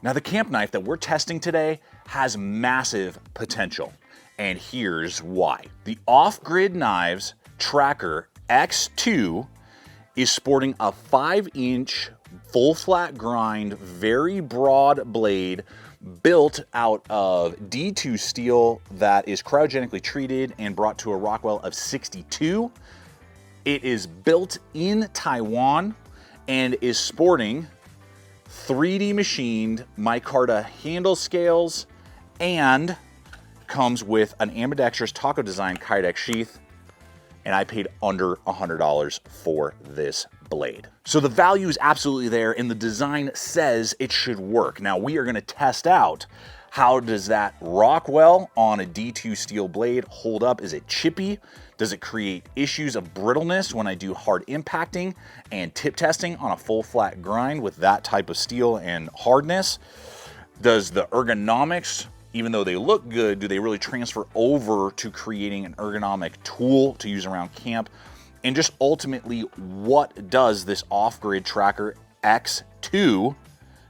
Now the camp knife that we're testing today has massive potential, and here's why. The Off-Grid Knives Tracker X2 is sporting a 5-inch full flat grind, very broad blade built out of D2 steel that is cryogenically treated and brought to a Rockwell of 62. It is built in Taiwan and is sporting 3D machined micarta handle scales and comes with an ambidextrous taco design kydex sheath, and I paid under $100 for this blade. So the value is absolutely there, and the design says it should work. Now we are gonna test out, how does that Rockwell on a D2 steel blade hold up? Is it chippy? Does it create issues of brittleness when I do hard impacting and tip testing on a full flat grind with that type of steel and hardness? Does the ergonomics, even though they look good, do they really transfer over to creating an ergonomic tool to use around camp? And just ultimately, what does this Off-Grid Tracker X2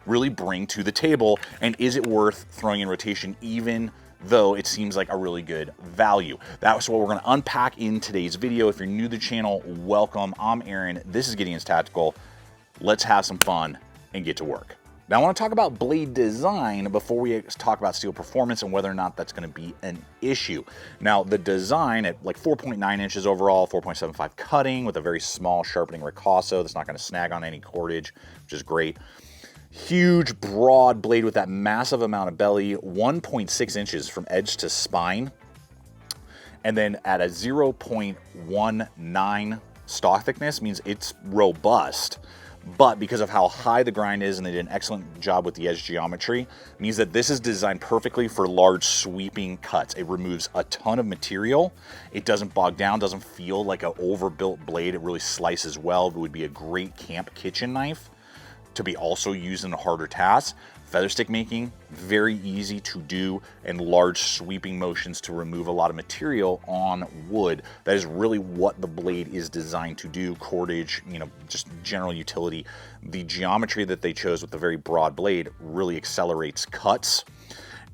really bring to the table? And is it worth throwing in rotation even though it seems like a really good value? That's what we're gonna unpack in today's video. If you're new to the channel, welcome. I'm Aaron, this is Gideonstactical. Let's have some fun and get to work. Now I want to talk about blade design before we talk about steel performance and whether or not that's going to be an issue. Now the design at like 4.9 inches overall, 4.75 cutting with a very small sharpening ricasso that's not going to snag on any cordage, which is great. Huge broad blade with that massive amount of belly, 1.6 inches from edge to spine. And then at a 0.19 stock thickness means it's robust. But because of how high the grind is, and they did an excellent job with the edge geometry, means that this is designed perfectly for large sweeping cuts. It removes a ton of material. It doesn't bog down, doesn't feel like an overbuilt blade. It really slices well. It would be a great camp kitchen knife to be also used in a harder task. Feather stick making, very easy to do, and large sweeping motions to remove a lot of material on wood. That is really what the blade is designed to do. Cordage, you know, just general utility. The geometry that they chose with the very broad blade really accelerates cuts.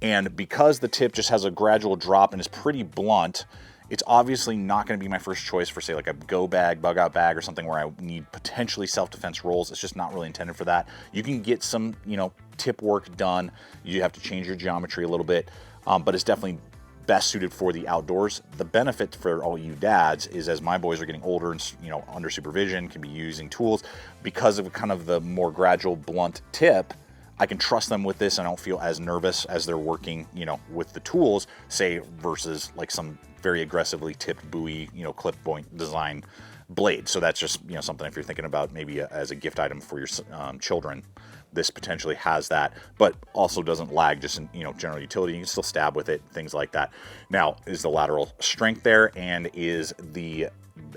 And because the tip just has a gradual drop and is pretty blunt, it's obviously not going to be my first choice for, say, like a go bag, bug out bag, or something where I need potentially self-defense rolls. It's just not really intended for that. You can get some, you know, tip work done. You have to change your geometry a little bit, but it's definitely best suited for the outdoors. The benefit for all you dads is, as my boys are getting older and, you know, under supervision, can be using tools, because of kind of the more gradual blunt tip, I can trust them with this and I don't feel as nervous as they're working, you know, with the tools, say, versus like some very aggressively tipped buoy, you know, clip point design blade. So that's just, you know, something if you're thinking about maybe as a gift item for your children, this potentially has that, but also doesn't lag just in, you know, general utility. You can still stab with it, things like that. Now, is the lateral strength there, and is the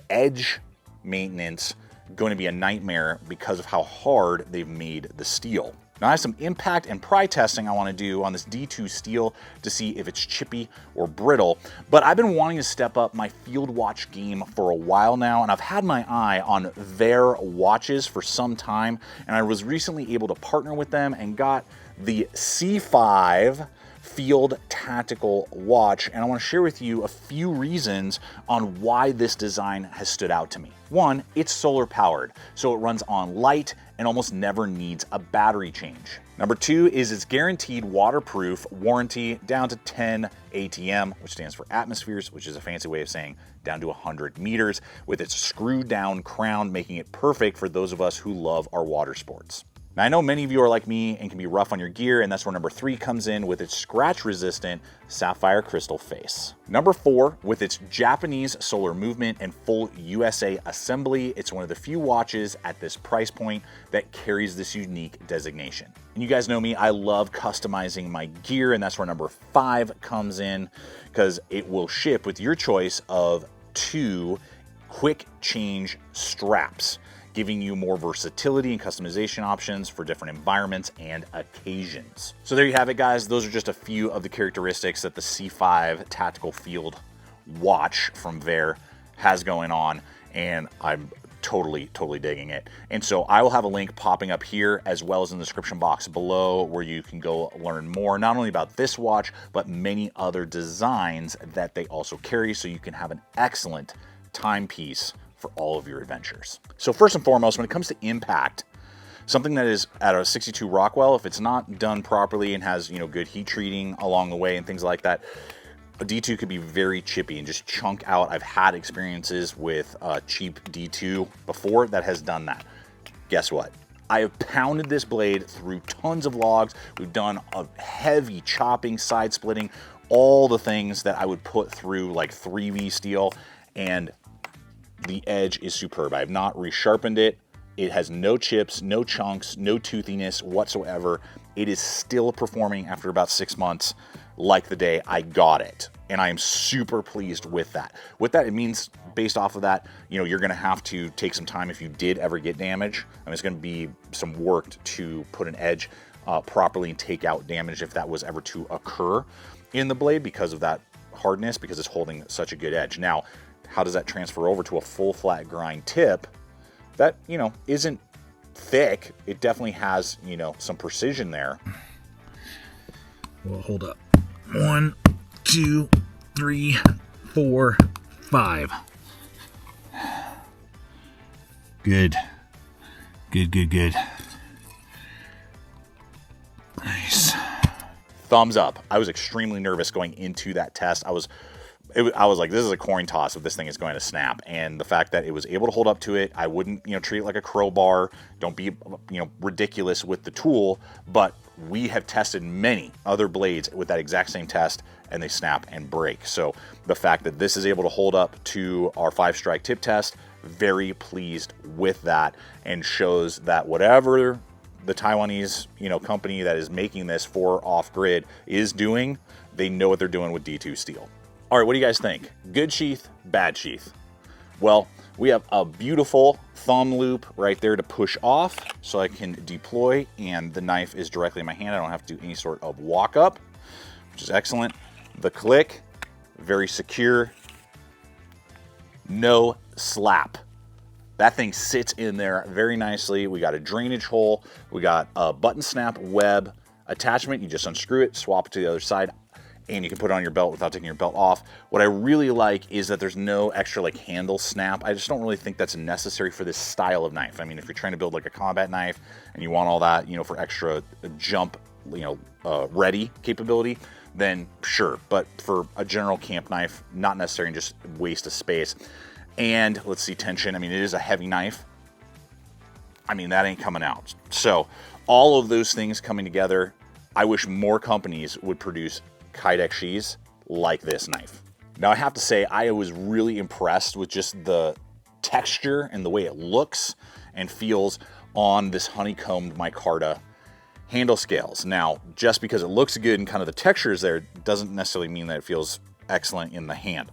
edge maintenance going to be a nightmare because of how hard they've made the steel? Now I have some impact and pry testing I want to do on this D2 steel to see if it's chippy or brittle, but I've been wanting to step up my field watch game for a while now, and I've had my eye on their watches for some time, and I was recently able to partner with them and got the C5 Field Tactical watch, and I want to share with you a few reasons on why this design has stood out to me. One, it's solar powered, so it runs on light and almost never needs a battery change. Number two is its guaranteed waterproof warranty down to 10 ATM, which stands for atmospheres, which is a fancy way of saying down to 100 meters, with its screw down crown, making it perfect for those of us who love our water sports. Now I know many of you are like me and can be rough on your gear, and that's where number three comes in with its scratch resistant sapphire crystal face. Number four, with its Japanese solar movement and full USA assembly, it's one of the few watches at this price point that carries this unique designation. And you guys know me, I love customizing my gear, and that's where number five comes in, because it will ship with your choice of 2 quick change straps, giving you more versatility and customization options for different environments and occasions. So there you have it, guys. Those are just a few of the characteristics that the C5 Tactical Field watch from Veer has going on, and I'm totally digging it. And so I will have a link popping up here as well as in the description box below where you can go learn more, not only about this watch, but many other designs that they also carry, so you can have an excellent timepiece for all of your adventures. So first and foremost, when it comes to impact, something that is at a 62 Rockwell, if it's not done properly and has, you know, good heat treating along the way and things like that, a D2 could be very chippy and just chunk out. I've had experiences with cheap D2 before that has done that. Guess what? I have pounded this blade through tons of logs. We've done a heavy chopping, side splitting, all the things that I would put through like 3V steel, and the edge is superb. I have not resharpened it. It has no chips, no chunks, no toothiness whatsoever. It is still performing after about 6 months like the day I got it. And I am super pleased with that. With that, it means based off of that, you know, you're gonna have to take some time if you did ever get damage. I mean, it's gonna be some work to put an edge properly and take out damage if that was ever to occur in the blade because of that hardness, because it's holding such a good edge. Now, how does that transfer over to a full flat grind tip that, you know, isn't thick? It definitely has, you know, some precision there. Well, hold up. 1, 2, 3, 4, 5. Good. Good. Nice. Thumbs up. I was extremely nervous going into that test. I was like, this is a coin toss if this thing is going to snap. And the fact that it was able to hold up to it, I wouldn't, you know, treat it like a crowbar. Don't be, you know, ridiculous with the tool. But we have tested many other blades with that exact same test, and they snap and break. So the fact that this is able to hold up to our 5-strike tip test, very pleased with that, and shows that whatever the Taiwanese, you know, company that is making this for off-grid is doing, they know what they're doing with D2 steel. All right, what do you guys think? Good sheath, bad sheath? Well, we have a beautiful thumb loop right there to push off so I can deploy, and the knife is directly in my hand. I don't have to do any sort of walk up, which is excellent. The click, very secure. No slap. That thing sits in there very nicely. We got a drainage hole. We got a button snap web attachment. You just unscrew it, swap it to the other side, and you can put it on your belt without taking your belt off. What I really like is that there's no extra like handle snap. I just don't really think that's necessary for this style of knife. I mean, if you're trying to build like a combat knife and you want all that, you know, for extra jump, you know, ready capability, then sure. But for a general camp knife, not necessary, and just waste of space. And let's see, tension. I mean, it is a heavy knife. I mean, that ain't coming out. So all of those things coming together, I wish more companies would produce Kydex sheaths like this knife. Now, I have to say, I was really impressed with just the texture and the way it looks and feels on this honeycombed micarta handle scales. Now, just because it looks good and kind of the texture is there doesn't necessarily mean that it feels excellent in the hand.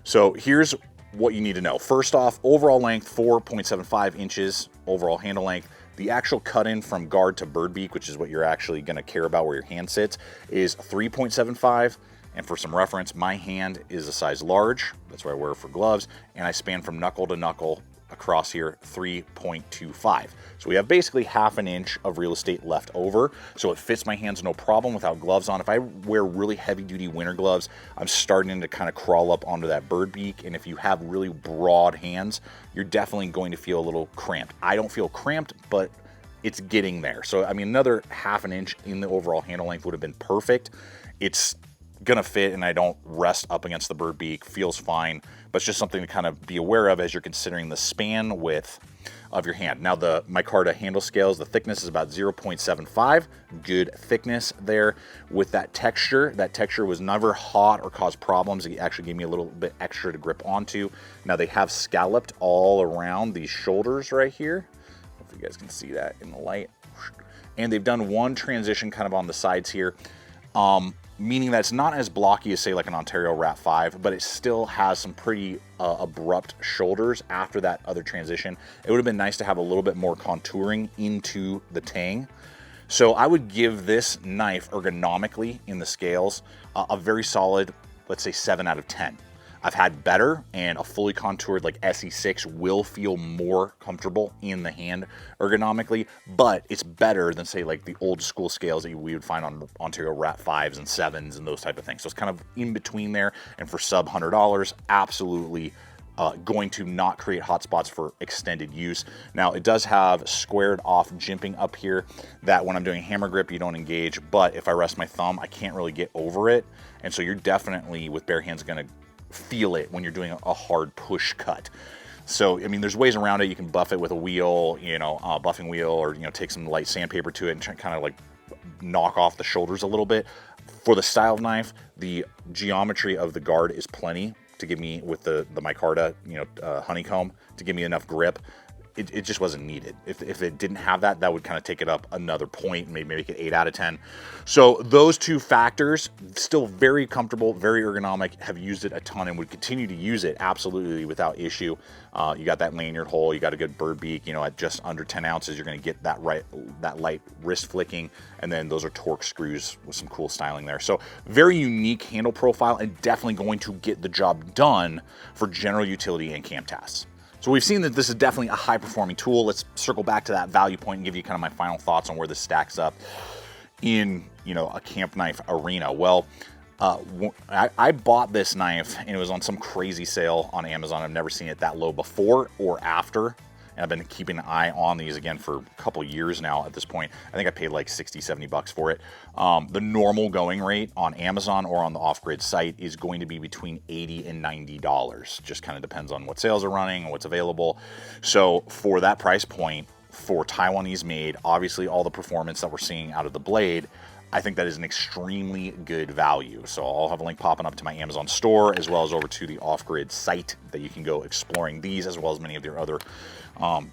So here's what you need to know. First off, overall length, 4.75 inches overall handle length. The actual cut-in from guard to bird beak, which is what you're actually going to care about where your hand sits, is 3.75. And for some reference, my hand is a size large. That's what I wear for gloves. And I span from knuckle to knuckle across here, 3.25. So we have basically half an inch of real estate left over. So it fits my hands no problem without gloves on. If I wear really heavy duty winter gloves, I'm starting to kind of crawl up onto that bird beak. And if you have really broad hands, you're definitely going to feel a little cramped. I don't feel cramped, but it's getting there. So, I mean, another half an inch in the overall handle length would have been perfect. It's gonna fit, and I don't rest up against the bird beak. Feels fine, but it's just something to kind of be aware of as you're considering the span width of your hand. Now, the micarta handle scales, the thickness is about 0.75. Good thickness there. With that texture was never hot or caused problems. It actually gave me a little bit extra to grip onto. Now, they have scalloped all around these shoulders right here. If you guys can see that in the light. And they've done one transition kind of on the sides here, meaning that it's not as blocky as, say, like an Ontario Rat 5, but it still has some pretty abrupt shoulders after that other transition. It would have been nice to have a little bit more contouring into the tang. So I would give this knife ergonomically in the scales a very solid, let's say 7 out of 10. I've had better, and a fully contoured like SE6 will feel more comfortable in the hand ergonomically, but it's better than say like the old school scales that we would find on Ontario Rat 5s and 7s and those type of things. So it's kind of in between there, and for sub $100, absolutely going to not create hot spots for extended use. Now it does have squared off jimping up here that when I'm doing hammer grip you don't engage, but if I rest my thumb I can't really get over it, and so you're definitely with bare hands going to feel it when you're doing a hard push cut. So I mean there's ways around it. You can buff it with a wheel, you know, buffing wheel, or you know, take some light sandpaper to it and kind of like knock off the shoulders a little bit. For the style of knife, the geometry of the guard is plenty to give me, with the micarta, you know, honeycomb, to give me enough grip. It just wasn't needed. If it didn't have that, that would kind of take it up another point, maybe make it 8 out of 10. So those two factors, still very comfortable, very ergonomic, have used it a ton and would continue to use it absolutely without issue. You got that lanyard hole, you got a good bird beak, you know, at just under 10 ounces, you're going to get that light wrist flicking, and then those are torque screws with some cool styling there. So very unique handle profile, and definitely going to get the job done for general utility and camp tasks. So we've seen that this is definitely a high-performing tool. Let's circle back to that value point and give you kind of my final thoughts on where this stacks up in, you know, a camp knife arena. Well, I bought this knife and it was on some crazy sale on Amazon. I've never seen it that low before or after. And I've been keeping an eye on these again for a couple years now at this point. I think I paid like 60, 70 bucks for it. The normal going rate on Amazon or on the off-grid site is going to be between $80 and $90. Just kind of depends on what sales are running and what's available. So for that price point, for Taiwanese made, obviously all the performance that we're seeing out of the blade, I think that is an extremely good value. So I'll have a link popping up to my Amazon store, as well as over to the off-grid site that you can go exploring these, as well as many of their other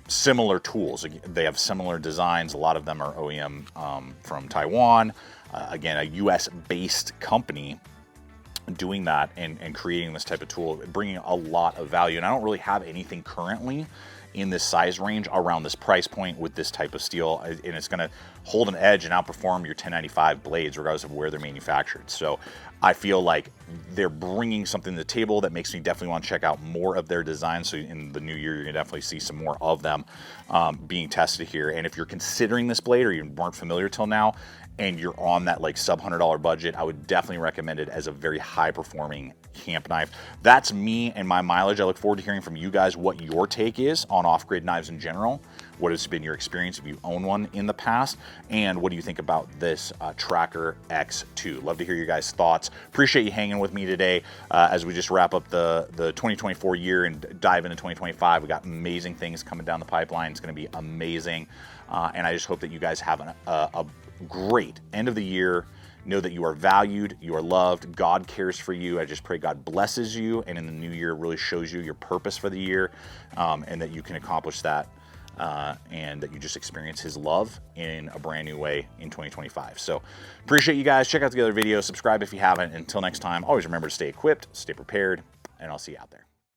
similar tools. They have similar designs. A lot of them are OEM from Taiwan. Again, a US-based company doing that and creating this type of tool, bringing a lot of value. And I don't really have anything currently in this size range around this price point with this type of steel, and it's going to hold an edge and outperform your 1095 blades regardless of where they're manufactured. So I feel like they're bringing something to the table that makes me definitely want to check out more of their designs. So in the new year, you're going to definitely see some more of them being tested here. And if you're considering this blade or you weren't familiar till now, and you're on that like sub $100 budget, I would definitely recommend it as a very high performing camp knife. That's me and my mileage. I look forward to hearing from you guys what your take is on off-grid knives in general. What has been your experience if you own one in the past? And what do you think about this Tracker X2? Love to hear your guys' thoughts. Appreciate you hanging with me today as we just wrap up the 2024 year and dive into 2025. We got amazing things coming down the pipeline. It's going to be amazing. And I just hope that you guys have a great end of the year. Know that you are valued, you are loved, God cares for you. I just pray God blesses you, and in the new year really shows you your purpose for the year, and that you can accomplish that, and that you just experience His love in a brand new way in 2025. So appreciate you guys. Check out the other videos, subscribe if you haven't. Until next time, always remember to stay equipped, stay prepared, and I'll see you out there.